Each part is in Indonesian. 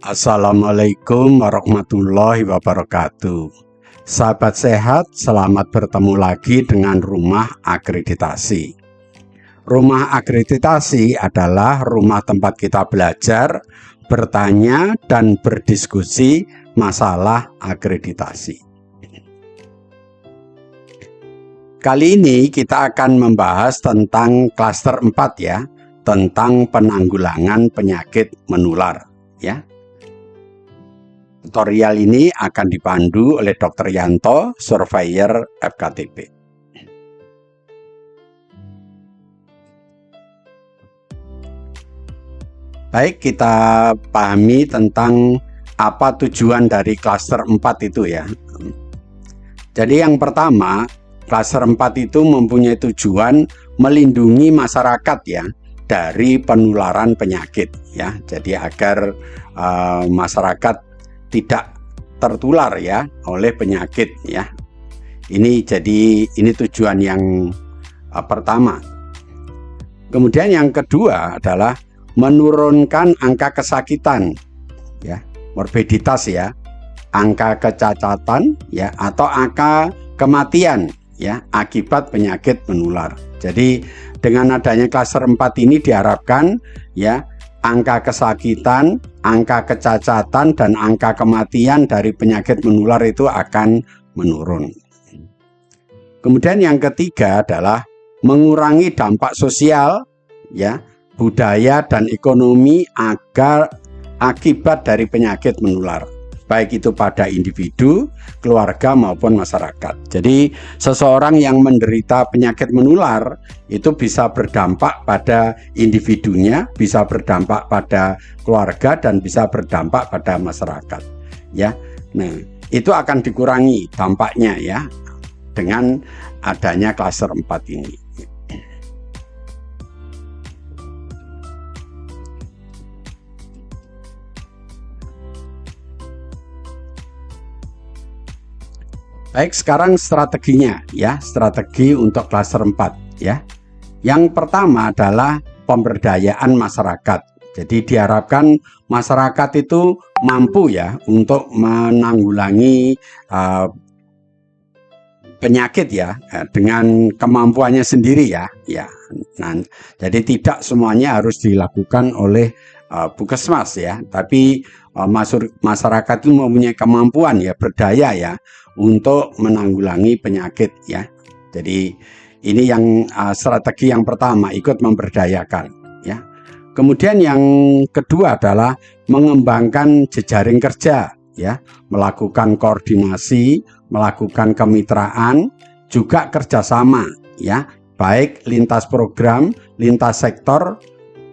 Assalamualaikum warahmatullahi wabarakatuh. Sahabat sehat, selamat bertemu lagi dengan Rumah Akreditasi. Rumah Akreditasi adalah rumah tempat kita belajar, bertanya, dan berdiskusi masalah akreditasi. Kali ini kita akan membahas tentang klaster 4 ya, tentang penanggulangan penyakit menular ya. Tutorial ini akan dipandu oleh Dr. Yanto, Surveyor FKTP. Baik, kita pahami tentang apa tujuan dari klaster 4 itu ya. Jadi yang pertama, klaster 4 itu mempunyai tujuan melindungi masyarakat ya dari penularan penyakit ya. Jadi agar masyarakat tidak tertular ya oleh penyakit ya. Ini tujuan yang pertama. Kemudian yang kedua adalah menurunkan angka kesakitan ya, morbiditas ya, angka kecacatan ya, atau angka kematian ya akibat penyakit menular. Jadi dengan adanya klaster 4 ini diharapkan ya angka kesakitan, angka kecacatan, dan angka kematian dari penyakit menular itu akan menurun. Kemudian yang ketiga adalah mengurangi dampak sosial, ya, budaya dan ekonomi akibat dari penyakit menular, baik itu pada individu, keluarga maupun masyarakat. Jadi seseorang yang menderita penyakit menular itu bisa berdampak pada individunya, bisa berdampak pada keluarga, dan bisa berdampak pada masyarakat ya. Nah, itu akan dikurangi dampaknya ya dengan adanya klaster 4 ini. Baik, sekarang strateginya ya, strategi untuk klaster 4 ya. Yang pertama adalah pemberdayaan masyarakat. Jadi diharapkan masyarakat itu mampu ya untuk menanggulangi penyakit ya dengan kemampuannya sendiri ya. Nah, jadi tidak semuanya harus dilakukan oleh Puskesmas ya, tapi masyarakat itu mempunyai kemampuan ya, berdaya ya untuk menanggulangi penyakit ya. Jadi ini yang strategi yang pertama, ikut memberdayakan ya. Kemudian yang kedua adalah mengembangkan jejaring kerja ya, melakukan koordinasi, melakukan kemitraan, juga kerjasama ya, baik lintas program, lintas sektor,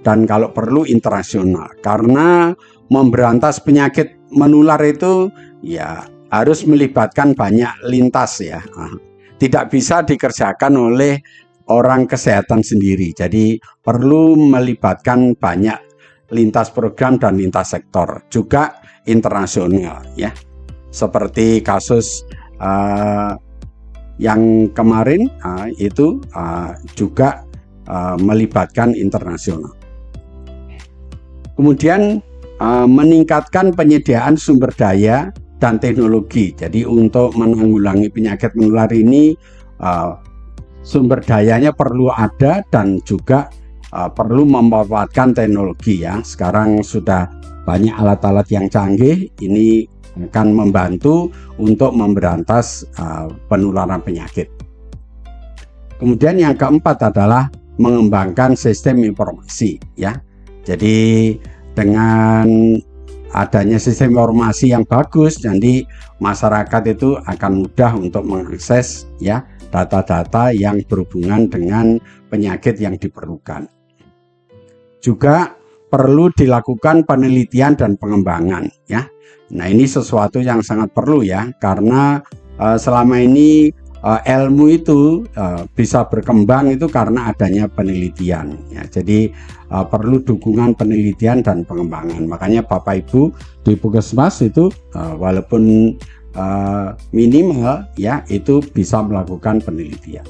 dan kalau perlu internasional. Karena memberantas penyakit menular itu ya harus melibatkan banyak lintas ya. Tidak bisa dikerjakan oleh orang kesehatan sendiri. Jadi perlu melibatkan banyak lintas program dan lintas sektor, juga internasional ya. Seperti kasus yang kemarin itu juga melibatkan internasional. Kemudian meningkatkan penyediaan sumber daya dan teknologi. Jadi untuk menanggulangi penyakit menular ini sumber dayanya perlu ada dan juga perlu memanfaatkan teknologi ya. Sekarang sudah banyak alat-alat yang canggih, ini akan membantu untuk memberantas penularan penyakit. Kemudian yang keempat adalah mengembangkan sistem informasi ya. Jadi dengan adanya sistem informasi yang bagus, jadi masyarakat itu akan mudah untuk mengakses ya data-data yang berhubungan dengan penyakit yang diperlukan. Juga perlu dilakukan penelitian dan pengembangan ya. Nah, ini sesuatu yang sangat perlu ya, karena selama ini ilmu itu bisa berkembang itu karena adanya penelitian ya. Jadi perlu dukungan penelitian dan pengembangan. Makanya Bapak Ibu di Puskesmas itu walaupun minimal ya, itu bisa melakukan penelitian.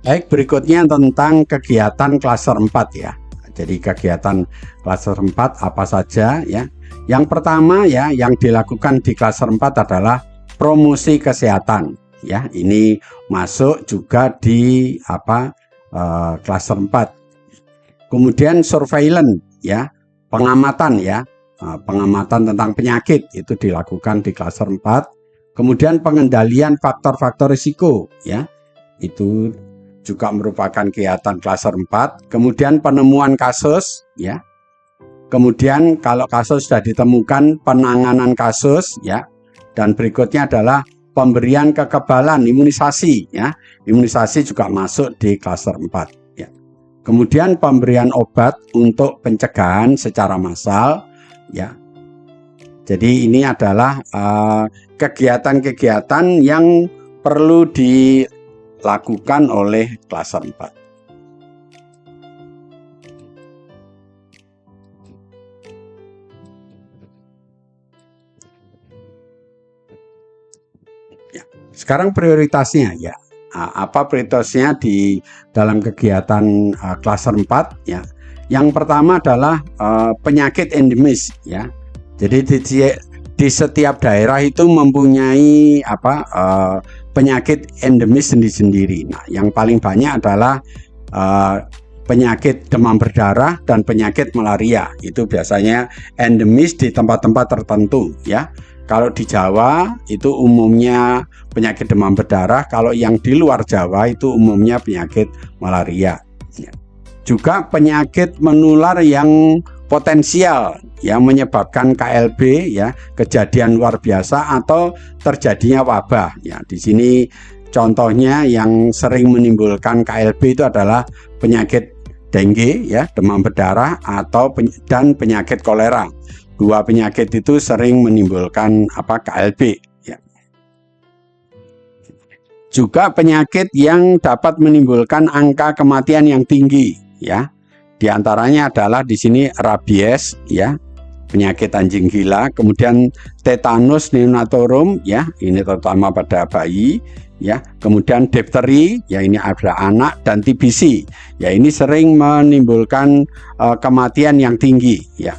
Baik, berikutnya tentang kegiatan klaster 4 ya. Jadi kegiatan klaster 4 apa saja ya. Yang pertama ya yang dilakukan di klaster 4 adalah promosi kesehatan ya. Ini masuk juga di klaster 4. Kemudian surveillance ya, pengamatan ya. Pengamatan tentang penyakit itu dilakukan di klaster 4. Kemudian pengendalian faktor-faktor risiko ya. Itu juga merupakan kegiatan klaster 4. Kemudian penemuan kasus ya. Kemudian kalau kasus sudah ditemukan, penanganan kasus ya. Dan berikutnya adalah pemberian kekebalan, imunisasi ya. Imunisasi juga masuk di klaster 4 ya. Kemudian pemberian obat untuk pencegahan secara massal ya. Jadi ini adalah kegiatan-kegiatan yang perlu dilakukan oleh klaster 4. Ya, sekarang prioritasnya ya. Apa prioritasnya di dalam kegiatan klaster 4 ya? Yang pertama adalah penyakit endemis ya. Jadi di setiap daerah itu mempunyai penyakit endemis sendiri-sendiri. Nah, yang paling banyak adalah penyakit demam berdarah dan penyakit malaria. Itu biasanya endemis di tempat-tempat tertentu ya. Kalau di Jawa itu umumnya penyakit demam berdarah, kalau yang di luar Jawa itu umumnya penyakit malaria. Ya. Juga penyakit menular yang potensial yang menyebabkan KLB ya, kejadian luar biasa atau terjadinya wabah ya. Di sini contohnya yang sering menimbulkan KLB itu adalah penyakit dengue ya, demam berdarah dan penyakit kolera. Dua penyakit itu sering menimbulkan KLB ya. Juga penyakit yang dapat menimbulkan angka kematian yang tinggi ya. Di antaranya adalah di sini rabies ya, penyakit anjing gila, kemudian tetanus neonatorum ya, ini terutama pada bayi ya, kemudian difteri ya, ini ada anak, dan TBC ya, ini sering menimbulkan kematian yang tinggi ya.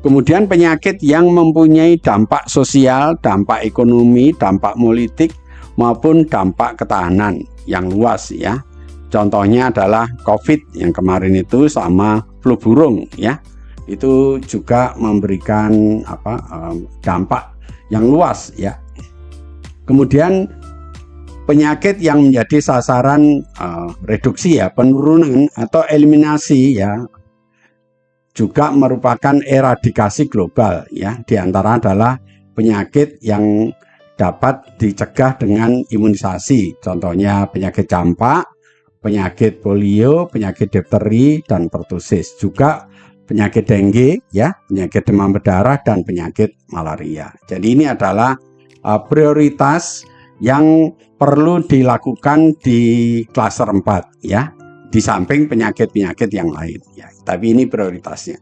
Kemudian penyakit yang mempunyai dampak sosial, dampak ekonomi, dampak politik maupun dampak ketahanan yang luas ya. Contohnya adalah COVID yang kemarin itu sama flu burung ya. Itu juga memberikan dampak yang luas ya. Kemudian penyakit yang menjadi sasaran reduksi ya, penurunan atau eliminasi ya, juga merupakan eradikasi global ya. Di antara adalah penyakit yang dapat dicegah dengan imunisasi. Contohnya penyakit campak, penyakit polio, penyakit difteri, dan pertusis. Juga penyakit dengue ya, penyakit demam berdarah, dan penyakit malaria. Jadi ini adalah prioritas yang perlu dilakukan di klaster 4 ya, di samping penyakit-penyakit yang lain ya. Tapi ini prioritasnya.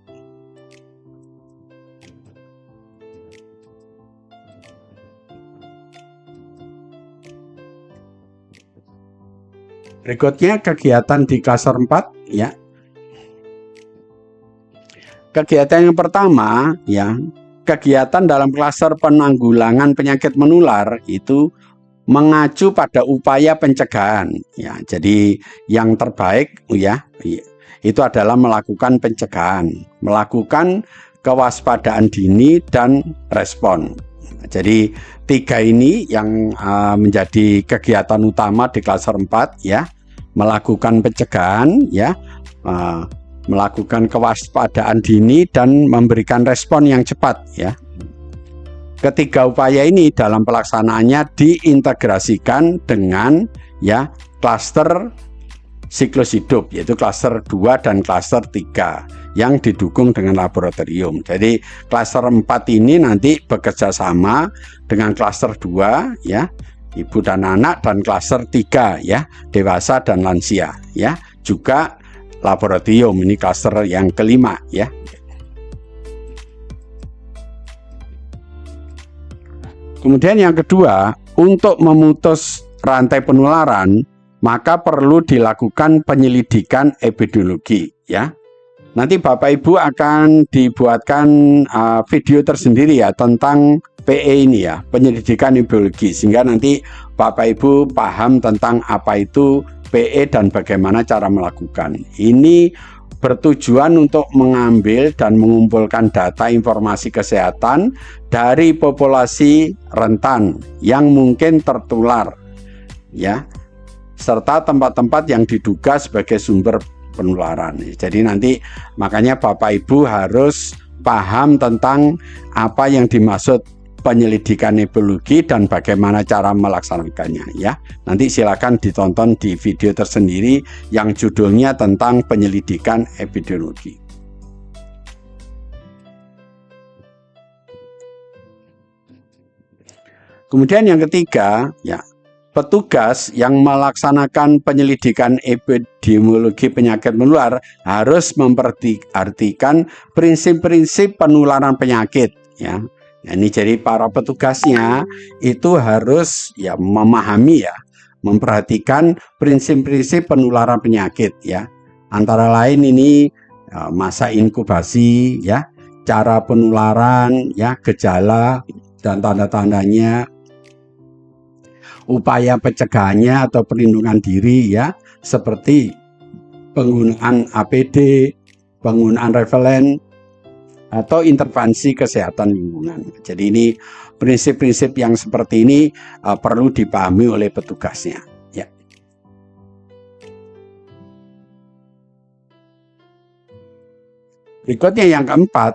Berikutnya kegiatan di klaster 4 ya. Kegiatan yang pertama ya, kegiatan dalam klaster penanggulangan penyakit menular itu mengacu pada upaya pencegahan ya. Jadi yang terbaik ya itu adalah melakukan pencegahan, melakukan kewaspadaan dini dan respon. Jadi 3 ini yang menjadi kegiatan utama di klaster 4 ya, melakukan pencegahan ya, melakukan kewaspadaan dini dan memberikan respon yang cepat ya. Ketiga upaya ini dalam pelaksanaannya diintegrasikan dengan ya klaster siklus hidup, yaitu klaster 2 dan klaster 3 yang didukung dengan laboratorium. Jadi klaster 4 ini nanti bekerja sama dengan klaster 2 ya, ibu dan anak, dan klaster 3 ya, dewasa dan lansia ya. Juga laboratorium, ini klaster yang kelima ya. Kemudian yang kedua, untuk memutus rantai penularan, maka perlu dilakukan penyelidikan epidemiologi ya. Nanti Bapak Ibu akan dibuatkan video tersendiri ya tentang PE ini ya, penyelidikan epidemiologi, sehingga nanti Bapak Ibu paham tentang apa itu PE dan bagaimana cara melakukan. Ini bertujuan untuk mengambil dan mengumpulkan data informasi kesehatan dari populasi rentan yang mungkin tertular ya, serta tempat-tempat yang diduga sebagai sumber penularan. Jadi nanti makanya Bapak Ibu harus paham tentang apa yang dimaksud penyelidikan epidemiologi dan bagaimana cara melaksanakannya ya. Nanti silakan ditonton di video tersendiri yang judulnya tentang penyelidikan epidemiologi. Kemudian yang ketiga ya, petugas yang melaksanakan penyelidikan epidemiologi penyakit menular harus memperhatikan prinsip-prinsip penularan penyakit ya. Nah, ini jadi para petugasnya itu harus ya memahami ya, memperhatikan prinsip-prinsip penularan penyakit ya. Antara lain ini masa inkubasi ya, cara penularan ya, gejala dan tanda-tandanya, upaya pencegahannya atau perlindungan diri ya, seperti penggunaan APD, penggunaan repelen, atau intervensi kesehatan lingkungan. Jadi ini prinsip-prinsip yang seperti ini perlu dipahami oleh petugasnya ya. Berikutnya yang keempat,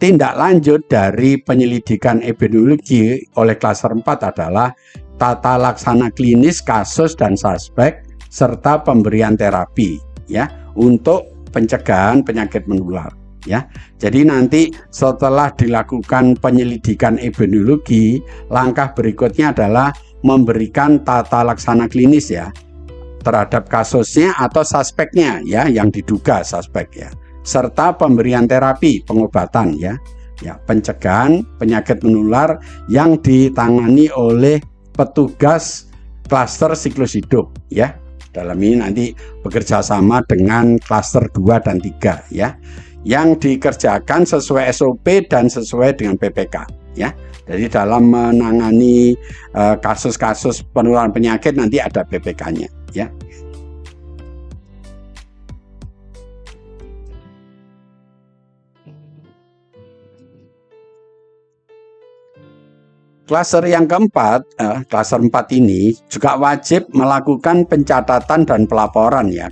tindak lanjut dari penyelidikan epidemiologi oleh klaster 4 adalah tata laksana klinis kasus dan suspek serta pemberian terapi ya untuk pencegahan penyakit menular ya. Jadi nanti setelah dilakukan penyelidikan epidemiologi, langkah berikutnya adalah memberikan tata laksana klinis ya terhadap kasusnya atau suspeknya ya, yang diduga suspek ya, serta pemberian terapi pengobatan ya, pencegahan penyakit menular yang ditangani oleh petugas klaster siklus hidup ya. Dalam ini nanti bekerja sama dengan klaster 2 dan 3 ya, yang dikerjakan sesuai SOP dan sesuai dengan PPK ya. Jadi dalam menangani kasus-kasus penularan penyakit nanti ada PPK-nya ya. Klaster yang keempat, klaster 4 ini juga wajib melakukan pencatatan dan pelaporan ya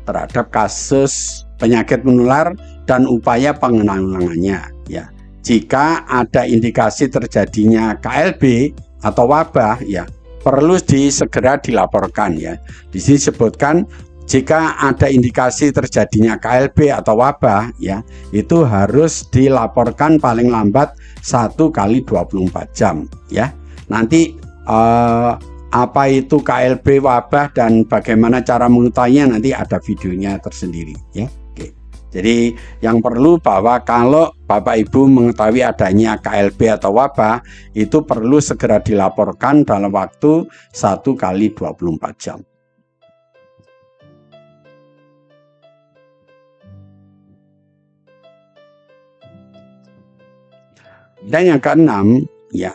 terhadap kasus penyakit menular dan upaya penanggulangannya ya. Jika ada indikasi terjadinya KLB atau wabah ya, perlu segera dilaporkan ya. Di sini disebutkan jika ada indikasi terjadinya KLB atau wabah ya, itu harus dilaporkan paling lambat 1 kali 24 jam ya. Nanti apa itu KLB, wabah, dan bagaimana cara mengetahuinya nanti ada videonya tersendiri ya. Oke. Jadi yang perlu bahwa kalau Bapak Ibu mengetahui adanya KLB atau wabah, itu perlu segera dilaporkan dalam waktu 1 kali 24 jam. Dan yang keenam ya,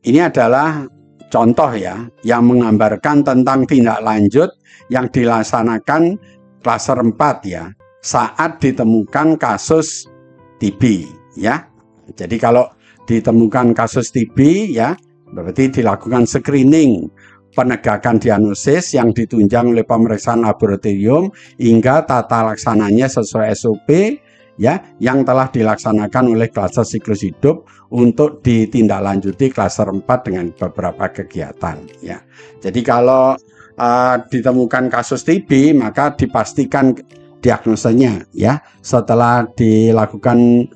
ini adalah contoh ya yang menggambarkan tentang tindak lanjut yang dilaksanakan klaster 4 ya saat ditemukan kasus TB ya. Jadi kalau ditemukan kasus TB ya, berarti dilakukan screening, penegakan diagnosis yang ditunjang oleh pemeriksaan laboratorium hingga tata laksananya sesuai SOP ya, yang telah dilaksanakan oleh klaster siklus hidup untuk ditindaklanjuti klaster 4 dengan beberapa kegiatan ya. Jadi kalau ditemukan kasus TB, maka dipastikan diagnosanya ya. Setelah dilakukan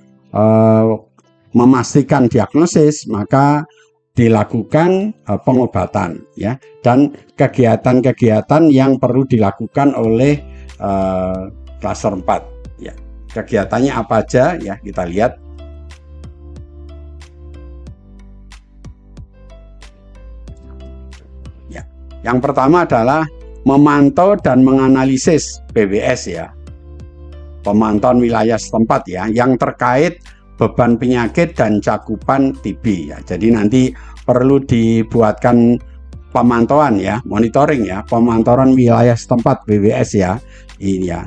memastikan diagnosis, maka dilakukan pengobatan ya, dan kegiatan-kegiatan yang perlu dilakukan oleh klaster 4 ya. Kegiatannya apa aja ya, kita lihat. Ya. Yang pertama adalah memantau dan menganalisis PWS ya, pemantauan wilayah setempat ya, yang terkait beban penyakit dan cakupan TB ya. Jadi nanti perlu dibuatkan pemantauan ya, monitoring ya, pemantauan wilayah setempat PWS ya, ini ya.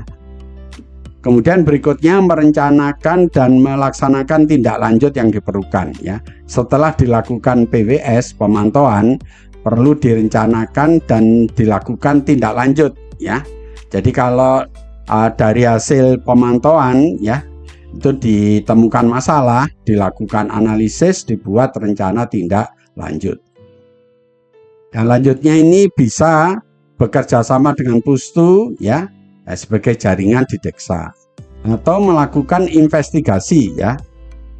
Kemudian berikutnya merencanakan dan melaksanakan tindak lanjut yang diperlukan ya. Setelah dilakukan PWS pemantauan, perlu direncanakan dan dilakukan tindak lanjut ya. Jadi kalau dari hasil pemantauan ya itu ditemukan masalah, dilakukan analisis, dibuat rencana tindak lanjut. Dan lanjutnya ini bisa bekerja sama dengan Pustu ya, sebagai jaringan di desa, atau melakukan investigasi ya,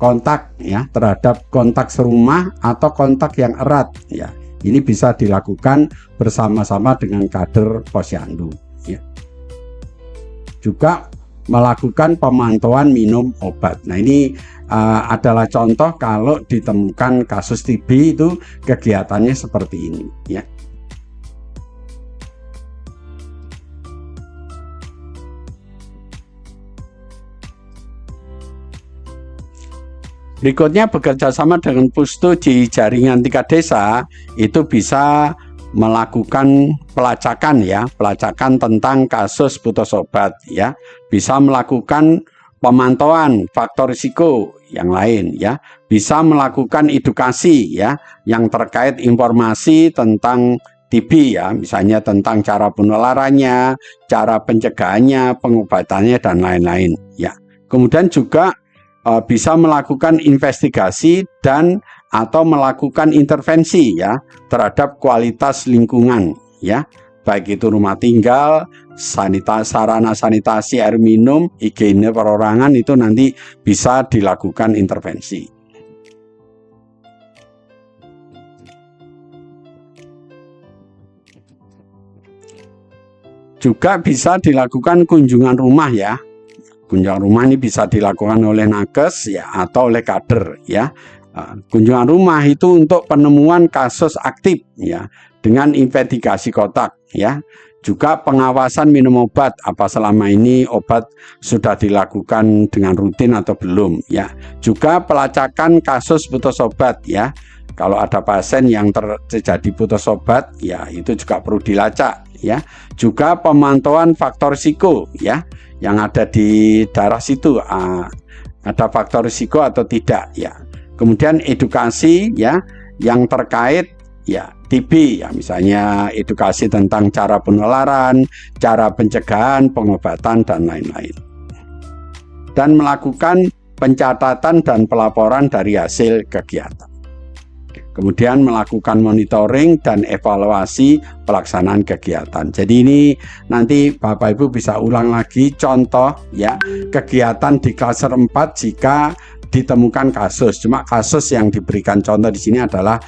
kontak ya terhadap kontak serumah atau kontak yang erat ya. Ini bisa dilakukan bersama-sama dengan kader posyandu ya. Juga melakukan pemantauan minum obat. Nah ini adalah contoh kalau ditemukan kasus TB itu kegiatannya seperti ini ya. Berikutnya bekerja sama dengan Pustu di jaringan tingkat desa, itu bisa melakukan pelacakan ya, pelacakan tentang kasus putus obat ya, bisa melakukan pemantauan faktor risiko yang lain ya, bisa melakukan edukasi ya, yang terkait informasi tentang TB ya, misalnya tentang cara penularannya, cara pencegahannya, pengobatannya dan lain-lain ya. Kemudian juga bisa melakukan investigasi dan atau melakukan intervensi ya terhadap kualitas lingkungan ya, baik itu rumah tinggal, sarana sanitasi, air minum, higiene perorangan, itu nanti bisa dilakukan intervensi. Juga bisa dilakukan kunjungan rumah ya. Kunjungan rumah ini bisa dilakukan oleh nakes ya atau oleh kader ya. Kunjungan rumah itu untuk penemuan kasus aktif ya dengan investigasi kotak ya. Juga pengawasan minum obat, apa selama ini obat sudah dilakukan dengan rutin atau belum ya. Juga pelacakan kasus putus obat ya. Kalau ada pasien yang terjadi putus obat ya itu juga perlu dilacak ya. Juga pemantauan faktor risiko ya, yang ada di daerah situ ada faktor risiko atau tidak ya. Kemudian edukasi ya yang terkait ya TB ya, misalnya edukasi tentang cara penularan, cara pencegahan, pengobatan dan lain-lain. Dan melakukan pencatatan dan pelaporan dari hasil kegiatan. Kemudian melakukan monitoring dan evaluasi pelaksanaan kegiatan. Jadi ini nanti Bapak Ibu bisa ulang lagi contoh ya kegiatan di klaster 4 jika ditemukan kasus. Cuma kasus yang diberikan contoh di sini adalah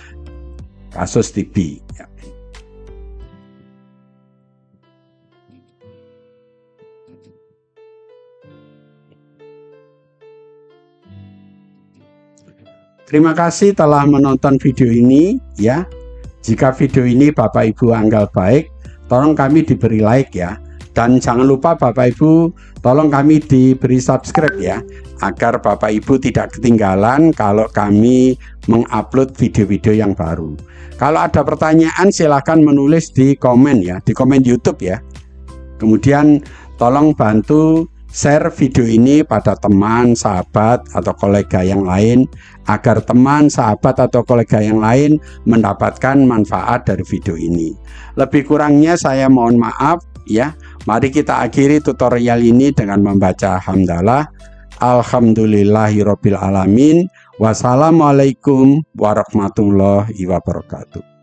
kasus TB ya. Terima kasih telah menonton video ini ya. Jika video ini Bapak Ibu anggap baik, tolong kami diberi like ya. Dan jangan lupa Bapak Ibu tolong kami diberi subscribe ya, agar Bapak Ibu tidak ketinggalan kalau kami mengupload video-video yang baru. Kalau ada pertanyaan silahkan menulis di komen ya, di komen YouTube ya. Kemudian tolong bantu share video ini pada teman, sahabat, atau kolega yang lain, agar teman, sahabat, atau kolega yang lain mendapatkan manfaat dari video ini. Lebih kurangnya saya mohon maaf ya. Mari kita akhiri tutorial ini dengan membaca hamdalah. Alhamdulillahirobbilalamin. Wassalamualaikum warahmatullahi wabarakatuh.